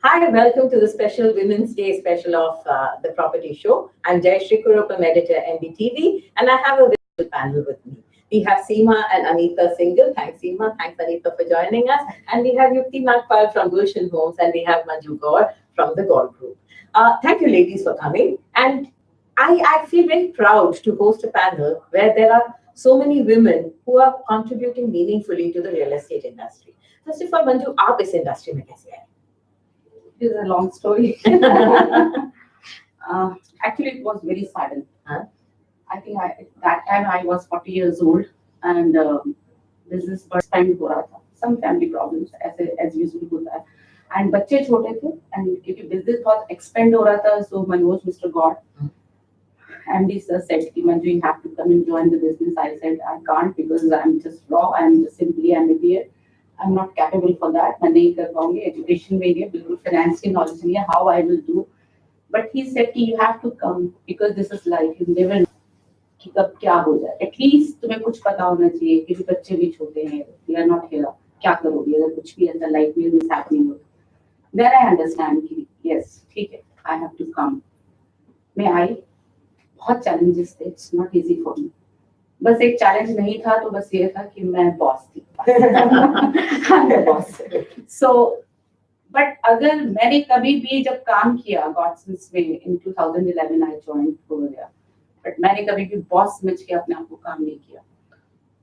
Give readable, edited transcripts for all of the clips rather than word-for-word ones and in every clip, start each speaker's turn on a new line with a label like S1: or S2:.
S1: Hi, welcome to the special Women's Day special of the Property Show. I'm Jayashree Kurup, I'm editor NDTV, and I have a virtual panel with me. We have Seema and Anita Singhal. Thanks, Seema. Thanks, Anita, for joining us. And we have Yukti Nagpal from Gulshan Homz, and we have Manju Gaur from the Gaurs Group. Thank you, ladies, for coming. And I feel very proud to host a panel where there are so many women who are contributing meaningfully to the real estate industry. First of all, Manju, आप इस industry में कैसे आए?
S2: It is a long story. Actually, it was very sudden.
S1: Huh?
S2: I think that time I was 40 years old and business first time हो रहा था. Some family problems as usual होता है. And बच्चे छोटे थे and क्योंकि business बहुत expand हो रहा था, so Manoj, Mr. God, MD sir said कि Manju, you have to come and join the business. I said I can't because I'm just raw. I'm just simply an idiot. I'm not capable for that. मैं नहीं कर पाऊंगी. Education में है, बिल्कुल finance की knowledge नहीं है. How I will do? But he said कि you have to come because this is life. You never know कि कब क्या हो जाए. At least तुम्हें कुछ पता होना चाहिए क्योंकि बच्चे भी छोटे हैं. They are not here. क्या करोगे अगर कुछ भी ऐसा life में is happening हो? Then I understand कि yes, ठीक है. I have to come. मैं आई. बहुत challenges थे. It's not easy for me. बस एक चैलेंज नहीं था तो बस ये था कि मैं बॉस थी बॉस सो बट अगर मैंने कभी भी जब काम किया गॉड्स में इन 2011 आई जॉइन हो गया बट मैंने कभी भी बॉस समझ के अपने आप को काम नहीं किया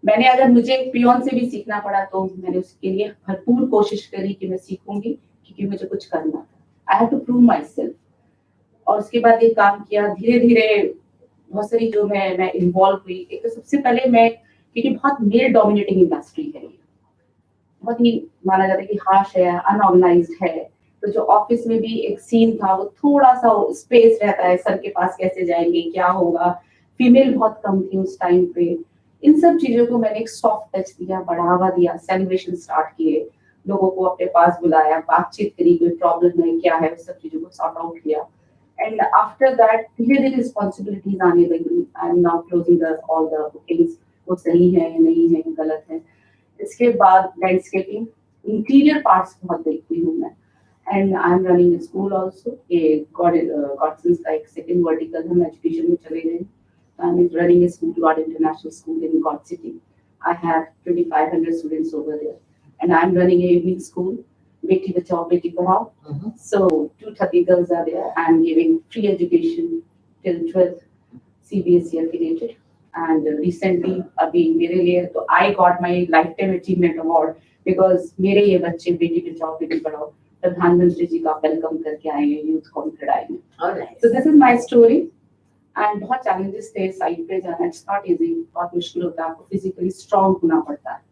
S2: मैंने अगर मुझे पियोन से भी सीखना पड़ा तो मैंने उसके लिए भरपूर कोशिश करी कि मैं सीखूंगी क्योंकि मुझे कुछ करना था I have to prove myself और उसके बाद ये काम किया धीरे धीरे बहुत सारी जो मैं इन्वॉल्व हुई एक तो सबसे पहले मैं क्योंकि बहुत मेल डोमिनेटिंग इंडस्ट्री है बहुत ही माना जाता है कि हार्श है अनऑर्गेनाइज्ड है तो जो ऑफिस में भी एक सीन था वो थोड़ा सा स्पेस रहता है सर के पास कैसे जाएंगे क्या होगा फीमेल बहुत कम थी उस टाइम पे इन सब चीजों को मैंने एक सॉफ्ट टच दिया बढ़ावा दिया सेलिब्रेशन स्टार्ट किए लोगों को अपने पास बुलाया बातचीत करी कोई प्रॉब्लम है क्या है उस सब चीजों को सॉर्ट आउट किया And after that, धीरे responsibilities आने लगी. I'm now closing all the bookings. वो सही है नहीं है गलत है. इसके बाद landscaping, interior parts बहुत देखती हूँ मैं. And I'm running a school also. ये Godson's का एक second vertical हम education में चले गए. I'm running a school, God International School in God City. I have 2,500 students over there, and I'm running a evening school. Beti Bachao, Beti Padhao. So 230 girls are there. I'm giving free education till 12th CBSE affiliated. And recently, abhi mere liye, so I got my lifetime achievement award because mere ye bachche Beti Bachao, Beti Padhao. प्रधानमंत्री जी का welcome करके आए हैं youth conference आए हैं so this is my story and बहुत challenges थे side पे जाना it's not easy बहुत मुश्किल होता है आपको physically strong होना पड़ता है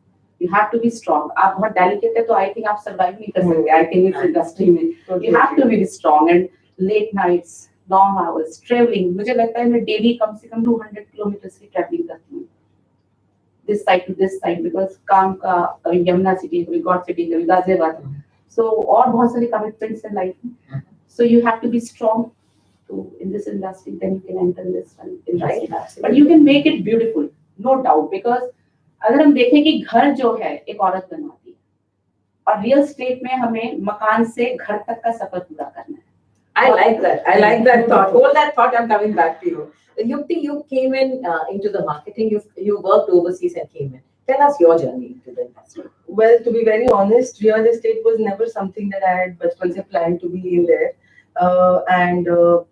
S2: You have to be strong. आप बहुत delicate है तो I think आप survive नहीं कर सकते. I think इस industry में you have to be strong and late nights, long hours, traveling. मुझे लगता है मैं daily कम से कम 200 kilometers की traveling करती हूँ. This side to this side because काम का कभी यमुना city, कभी God city, कभी गाजियाबाद. So और बहुत सारे commitments in life. So you have to be strong to in this industry. Then you can enter this industry. But you can make it beautiful, no doubt because अगर हम देखें कि घर जो है एक औरत बनाती है और रियल एस्टेट में हमें मकान से घर तक का सफर पूरा करना है
S1: I like that thought. Hold that thought. I'm coming back to you. Yukti, you came into the marketing. You worked overseas and came in. Tell us your journey into the industry.
S3: Well, to be very honest, real estate was never something that I had bachpan se planned to be in there. And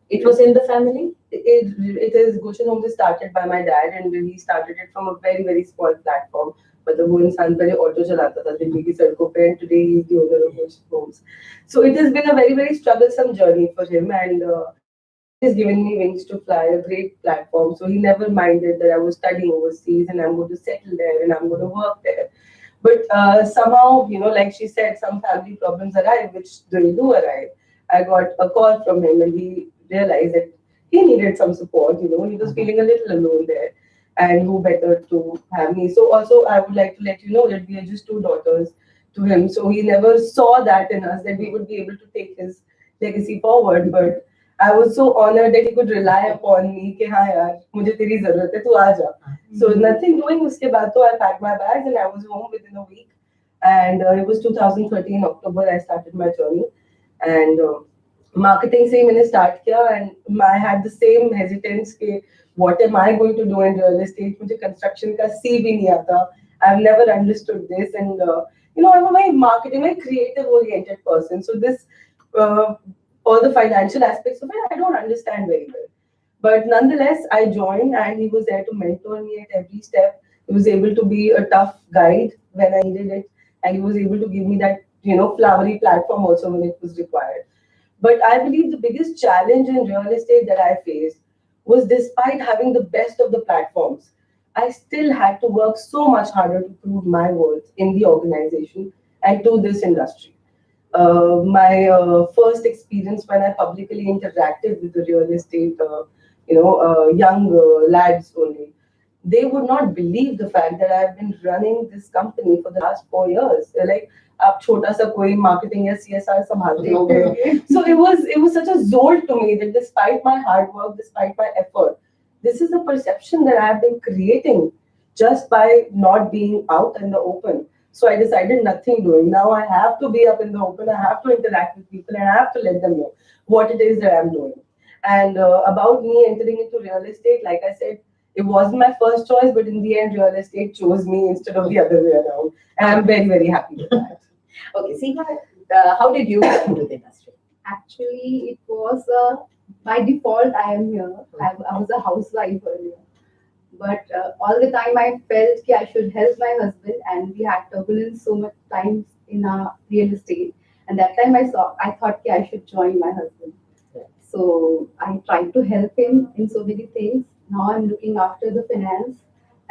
S1: it was in the family?
S3: It is Gulshan Homz started by my dad and he started it from a very, very small platform. मतलब वो इंसान पहले auto चलाता था दिल्ली की सड़कों पे and today he is the owner of Gulshan Homz. So it has been a very, very troublesome journey for him and he's given me wings to fly, a great platform. So he never minded that I was studying overseas and I'm going to settle there and I'm going to work there. But somehow, you know, like she said, some family problems arrive, which they do arrive. I got a call from him and he realized that he needed some support, you know, he was feeling a little alone there and who better to have me. So also I would like to let you know that we are just two daughters to him. So he never saw that in us that we would be able to take his legacy forward. But I was so honored that he could rely upon me कि हाँ यार मुझे तेरी ज़रूरत है तू आ जा. So nothing doing उसके बाद तो I packed my bags and I was home within a week. And it was 2013 October I started my journey. and marketing से ही मैंने start किया, and I had the same hesitance कि what am I going to do in real estate? मुझे construction का C भी नहीं आता. I've never understood this, and I'm a very marketing, very creative oriented person. So this, all the financial aspects of it, I don't understand very well. But nonetheless, I joined, and he was there to mentor me at every step. He was able to be a tough guide when I needed it, and he was able to give me that, flowery platform also when it was required. But I believe the biggest challenge in real estate that I faced was, despite having the best of the platforms, I still had to work so much harder to prove my worth in the organization and to this industry. My first experience when I publicly interacted with the real estate, young lads only, they would not believe the fact that I've been running this company for the last 4 years. They're like, "Aap chota sa koi marketing ya CSR sambhalte hoge." So it was such a jolt to me that despite my hard work, despite my effort, this is the perception that I've been creating just by not being out in the open. So I decided nothing doing. Now I have to be up in the open. I have to interact with people, and I have to let them know what it is that I'm doing. And about me entering into real estate, like I said, it wasn't my first choice, but in the end, real estate chose me instead of the other way around. And I'm very, very happy with that.
S1: Okay, Seema, how did you get into the industry?
S4: Actually, it was by default I am here. I was a housewife earlier, but all the time I felt that I should help my husband, and we had turbulence so much times in our real estate. And that time I thought that I should join my husband.
S1: Yeah.
S4: So I tried to help him in so many things. Now I'm looking after the finance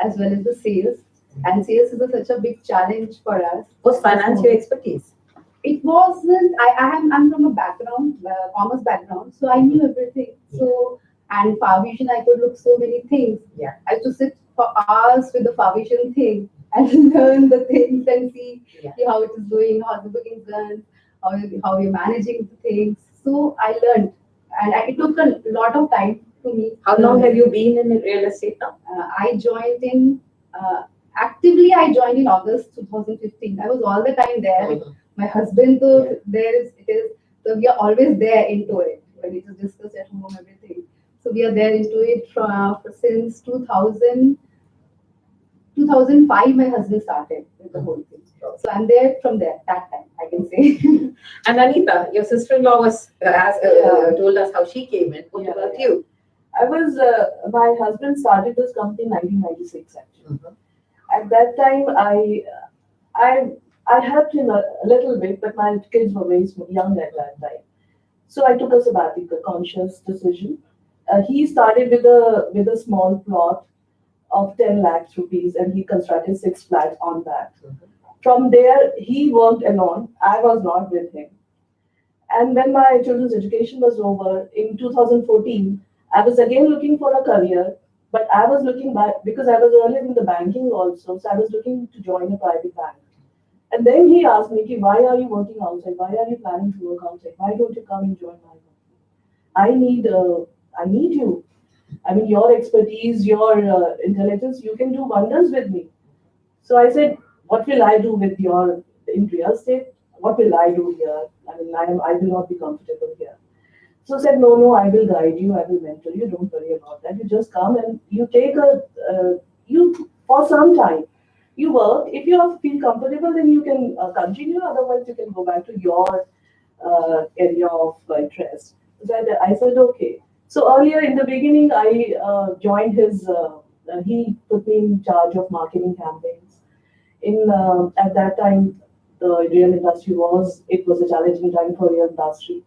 S4: as well as the sales, and sales is such a big challenge for us.
S1: Was finance your expertise?
S4: It wasn't. I'm from a background, commerce background, so I knew everything. So, and Far Vision, I could look so many things.
S1: Yeah.
S4: I used to sit for hours with the Far Vision thing and learn the things and see how it is doing, how the booking's done, how you're managing the things. So I learned, and it took a lot of time to me.
S1: How long have you been in real estate now?
S4: I joined in actively. I joined in August 2015. I was all the time there.
S1: Mhm.
S4: My husband, though, so we are always there into it when it is discussed at home, everything. So we are there into it since 2005. My husband started with the whole thing. So I'm there from that time, I can say.
S1: And Anita, your sister-in-law has told us how she came in. What about you?
S5: My husband started this company in 1996 actually.
S1: Mhm.
S5: At that time, I helped him a little bit, but my kids were very young at that time. So I took a sabbatical, conscious decision. He started with a small plot of 10 lakhs rupees, and he constructed 6 flats on that. From there, he worked alone. I was not with him. And when my children's education was over in 2014, I was again looking for a career, but I was looking back because I was earlier in the banking also, so I was looking to join a private bank. And then he asked me, "Ki, why are you working outside? Why are you planning to work outside? Why don't you come and join my company? I need you. I mean, your expertise, your intelligence, you can do wonders with me." So I said, "What will I do with your in real estate? What will I do here? I mean, I will not be comfortable here." So I said, "No, I will guide you. I will mentor you. Don't worry about that. You just come and you take you for some time. You work. If you feel comfortable, then you can continue. Otherwise, you can go back to your area of interest." So I said, "Okay." So earlier in the beginning, I joined his. He put me in charge of marketing campaigns. At that time, the real industry was a challenging time for real industry.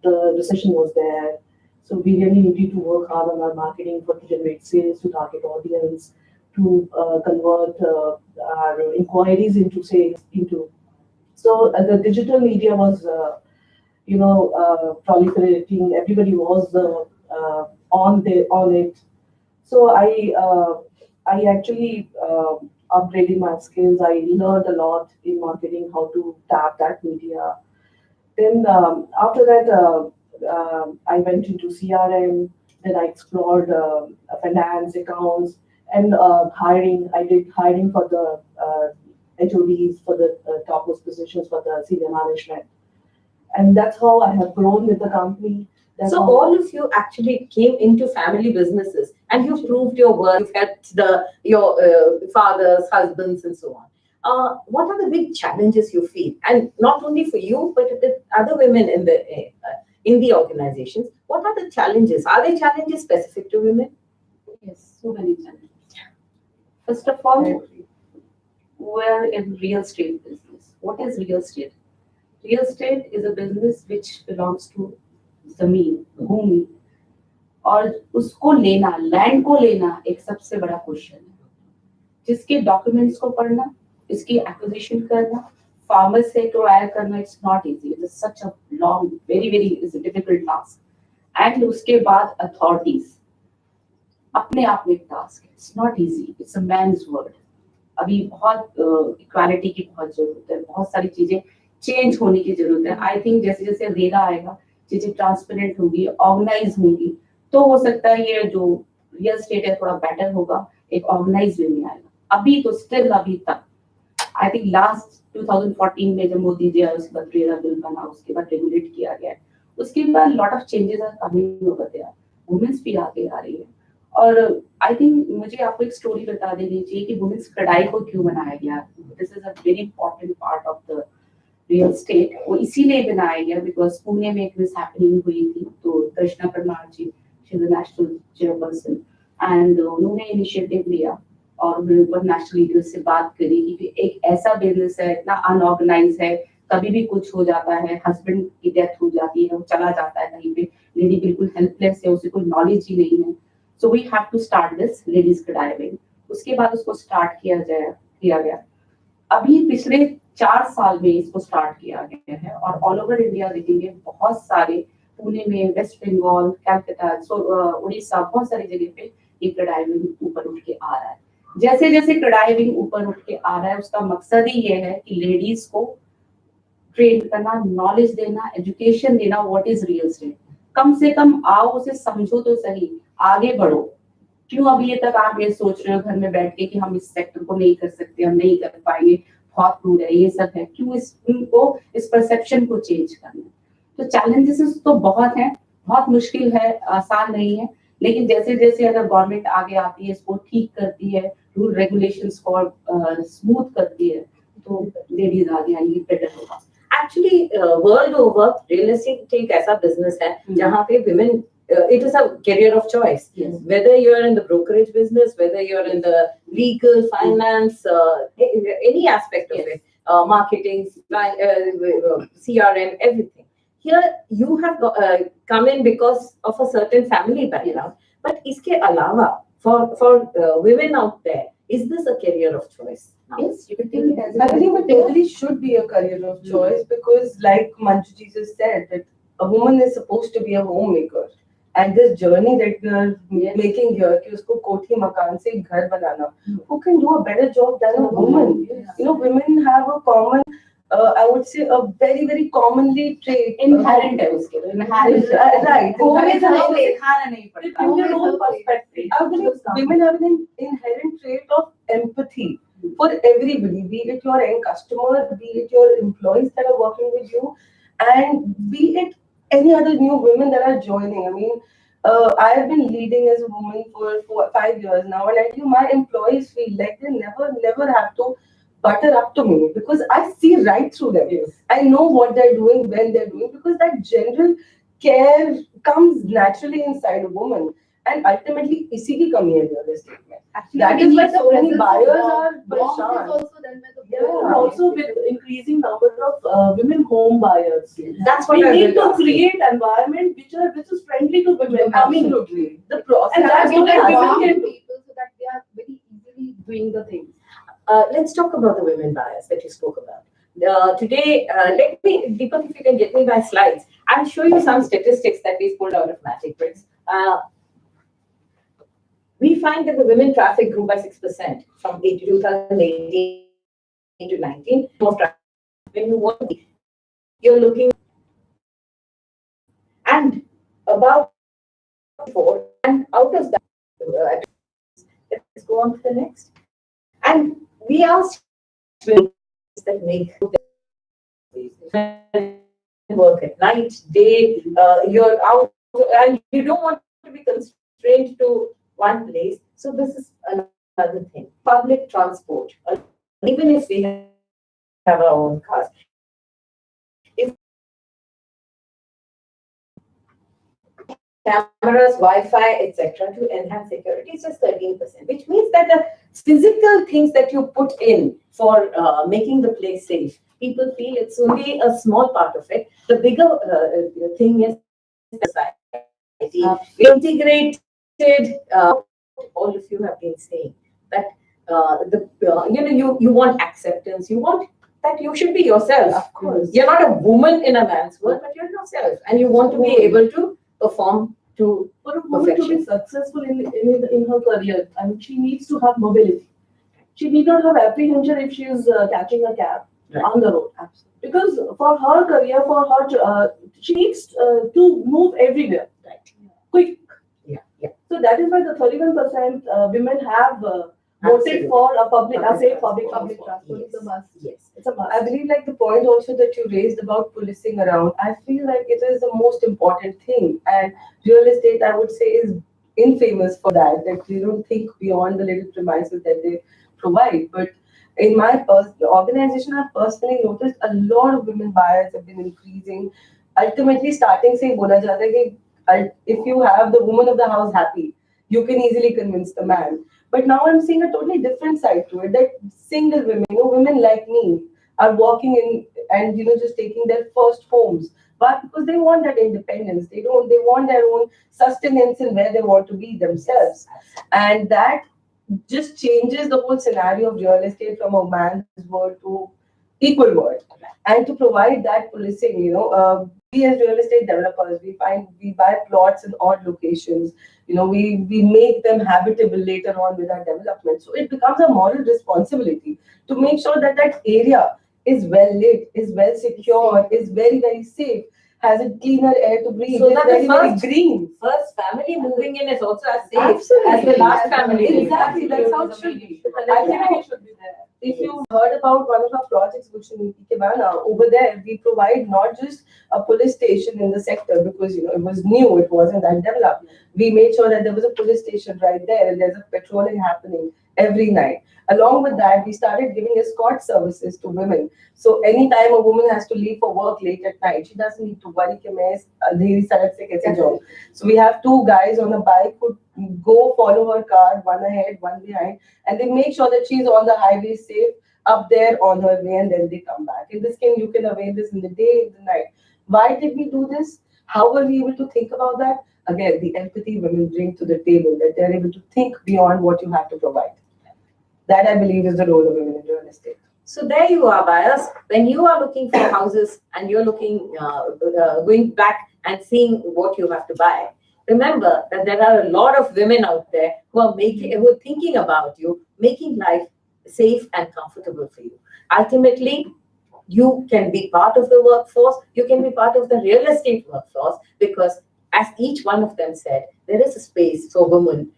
S5: The recession was there, so we really needed to work hard on our marketing to generate sales, to target audience, to convert our inquiries into sales. So the digital media was proliferating. Everybody was on it. So I actually upgraded my skills. I learned a lot in marketing, how to tap that media. Then after that, I went into CRM. Then I explored finance, accounts, and hiring. I did hiring for the HODs, for the topmost positions for the senior management. and that's how I have grown with the company. That's
S1: So
S5: how-
S1: all of you actually came into family businesses, and you've proved your worth. You've helped your fathers, husbands, and so on. What are the big challenges you feel, and not only for you, but with other women in the organizations? What are the challenges? Are there challenges specific to women?
S2: Yes, so many challenges. First of all, we're in real estate business. What is real estate? Real estate is a business which belongs to जमीन, भूमि, और उसको लेना, land को लेना एक सबसे बड़ा question है, जिसके डॉक्यूमेंट्स को पढ़ना, इसकी एक्विजिशन करना, फार्मर से एक्वायर करना, it's not easy, it is such a long, very very is a difficult task. And उसके बाद अथॉरिटीज, अपने आप में एक टास्क है, it's not easy, it's a man's word. अभी बहुत इक्वालिटी की बहुत जरूरत है, बहुत सारी चीजें चेंज होने की जरूरत है। आई थिंक जैसे जैसे रेरा आएगा, चीजें ट्रांसपेरेंट होगी, ऑर्गेनाइज होंगी, तो हो सकता है ये जो रियल एस्टेट है थोड़ा बेटर होगा, एक ऑर्गेनाइज वे में आएगा। अभी तो स्टिल अभी तक आई थिंक लास्ट 2014 में जब मोदी जी आए, उसके बाद रेरा बिल बना, उसके बाद रेगुलेट किया गया, उसके बाद lot of changes are coming over there, women's भी आगे आ रही है। और आई थिंक मुझे आपको एक स्टोरी बता देनी चाहिए कि वुमेन्स कढ़ाई को क्यों बनाया गया। This is a very important part of the real estate. वो इसीलिए बनाया गया बिकॉज पुणे में एक मिस हैपनिंग हुई थी, तो Krishna Parmar ji, she is a national chairperson, and उन्होंने इनिशिएटिव लिया और उन्होंने ऊपर नेशनल लीडर्स से बात करी कि एक ऐसा बिजनेस है, इतना अनऑर्गेनाइज है, कभी भी कुछ हो जाता है, हस्बैंड की डेथ हो जाती है, वो चला जाता है कहीं पे, लेडी बिल्कुल हेल्पलेस है, उसे कोई नॉलेज ही नहीं है, so we have to start this ladies कढ़ाई। उसके बाद उसको स्टार्ट किया गया। अभी पिछले 4 साल में इसको स्टार्ट किया गया है और ऑल ओवर इंडिया देखेंगे बहुत सारे, पुणे में, वेस्ट बंगाल, कलकत्ता, उड़ीसा, बहुत सारी जगह पे ये कढ़ाई ऊपर उठ के आ रहा है। जैसे जैसे कढ़ाई ऊपर उठ के आ रहा है, उसका मकसद ही ये है कि लेडीज को ट्रेन करना, नॉलेज देना, एजुकेशन देना, व्हाट इज रियल एस्टेट। कम से कम आओ, उसे समझो तो सही, आगे बढ़ो। क्यों अभी ये तक आप ये सोच रहे हो घर में बैठ के कि हम इस सेक्टर को नहीं कर सकते, हम नहीं कर पाएंगे, बहुत दूर है, ये सब है। क्यों इस परसेप्शन को चेंज करना। तो चैलेंजेस तो बहुत हैं, बहुत मुश्किल है, आसान नहीं है, लेकिन जैसे जैसे अगर गवर्नमेंट आगे आती है, इसको ठीक करती है, रूल रेगुलेशंस को स्मूथ करती है, तो लेडीज आगे आएंगी, बेटर होगा।
S1: Actually, world over, real estate एक ऐसा business है जहाँ पे women, it is a career of choice.
S2: Yes.
S1: Whether you're in the brokerage business, whether you're in the legal, finance, any aspect of it, marketing, CRM, everything. Here you have come in because of a certain family background. But इसके अलावा, for women out there, is this a career of choice?
S2: Yes, you can think it as
S3: I think it totally should be a career of choice because, like Manju ji just said, that a woman is supposed to be a homemaker, and this journey that we are making here, कि उसको कोठी मकान से घर बनाना, who can do a better job than a woman? You know, women have a common, I would say, a very very commonly trait.
S2: inherent है उसके, inherent
S3: right.
S2: home is
S3: Inherent
S2: home,
S3: trait.
S2: दिखाना नहीं पड़ता।
S5: From your own perspective,
S3: I believe women have an inherent trait of empathy for everybody, be it your end customer, be it your employees that are working with you, and be it any other new women that are joining. I mean, I have been leading as a woman for 5 years now, and I think my employees feel like they never have to butter up to me because I see right through them.
S1: Yes.
S3: I know what they're doing, when they're doing, because that general care comes naturally inside a woman, and ultimately इसी की कमी है real estate में. That is why so many buyers are
S4: warmth
S3: परेशान.
S4: is also then by the
S3: Yeah.
S5: and also with increasing number of women home buyers.
S1: That's what
S5: We
S1: I
S5: need
S1: will
S5: to
S1: ask you.
S5: create environment which is friendly to women. I mean,
S3: Absolutely. The process.
S5: And that's
S3: has
S5: what
S3: to
S5: I
S3: be
S5: want.
S3: done.
S4: people so that they are very easily doing the things.
S1: Let's talk about the women buyers that you spoke about. Today, let me, Deepak, if you can get me my slides, I'll show you some statistics that we've pulled out of Magic Bricks. We find that the women traffic grew by 6% from 2018 to 19. More traffic. When you want, you're looking, and about 4, and out of that, let's go on to the next. And we asked women that make work at night, day, you're out, and you don't want to be constrained to one place. So this is another thing. Public transport, even if we have our own cars, if cameras, Wi-Fi, etc., to enhance security is just 13%, which means that the physical things that you put in for making the place safe, people feel it's only a small part of it. The bigger thing is society. We integrated, all of you have been saying that you want acceptance, you want that you should be yourself.
S3: Of course.
S1: You're not a woman in a man's world, but you're yourself, and you want to be able to perform to
S5: For a woman to be successful in her career, I mean, she needs to have mobility. She need not have apprehension if she is catching a cab on the road.
S3: Absolutely.
S5: Because for her career, for her, she needs to move everywhere,
S1: Right.
S5: quick.
S1: Yeah.
S5: So that is why the 31% women have voted
S1: Absolutely.
S5: for a public,
S1: Public
S5: safe
S1: transport.
S5: public transport.
S1: Yes.
S5: It's a must.
S1: Yes.
S5: It's a must.
S3: I believe like the point also that you raised about policing around, I feel like it is the most important thing. And real estate, I would say, is infamous for that they don't think beyond the little premises that they provide. But in my organization, I've personally noticed a lot of women buyers have been increasing. Ultimately, starting saying, bola jata hai ki, if you have the woman of the house happy, you can easily convince the man. But now I'm seeing a totally different side to it. That single women, women like me, are walking in and just taking their first homes. But because they want that independence, they want their own sustenance in where they want to be themselves, and that just changes the whole scenario of real estate from a man's world to equal world. And to provide that policing, we as real estate developers, we buy plots in odd locations. We make them habitable later on with our development. So it becomes a moral responsibility to make sure that that area is well lit, is well secure, is very, very safe, has a cleaner air to breathe,
S1: So
S3: is
S1: that
S3: very,
S1: the
S3: very
S1: first-
S3: green.
S1: First family moving in is also as safe
S3: Absolutely.
S1: as the last family. moving in.
S3: Exactly, that's how it should be. I think
S5: should be there.
S3: if you heard about one of our projects, Gulshan Homz, over there, we provide not just a police station in the sector because it was new, it wasn't that developed. We made sure that there was a police station right there and there's a patrolling happening every night. Along with that, we started giving escort services to women. So anytime a woman has to leave for work late at night, she doesn't need to worry कि मैं इस अंधेरी सड़क से कैसे जाऊँ. So we have two guys on a bike who go follow her car, one ahead, one behind, and they make sure that she's on the highway safe up there on her way, and then they come back. In this case, you can avail this in the day, in the night. Why did we do this? How were we able to think about that? Again, the empathy women bring to the table, that they're able to think beyond what you have to provide. That, I believe, is the role of women in real estate.
S1: So there you are, buyers. When you are looking for houses and you're looking, going back and seeing what you have to buy, remember that there are a lot of women out there who are thinking about you, making life safe and comfortable for you. Ultimately, you can be part of the workforce. You can be part of the real estate workforce because, as each one of them said, there is a space for women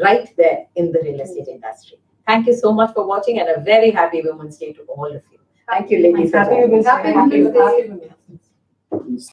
S1: right there in the real estate industry. Thank you so much for watching, and a very happy Women's Day to all of you. Thank you, ladies.
S3: Happy Women's Day.
S4: Happy Women's Day.
S3: Happy Women's Day.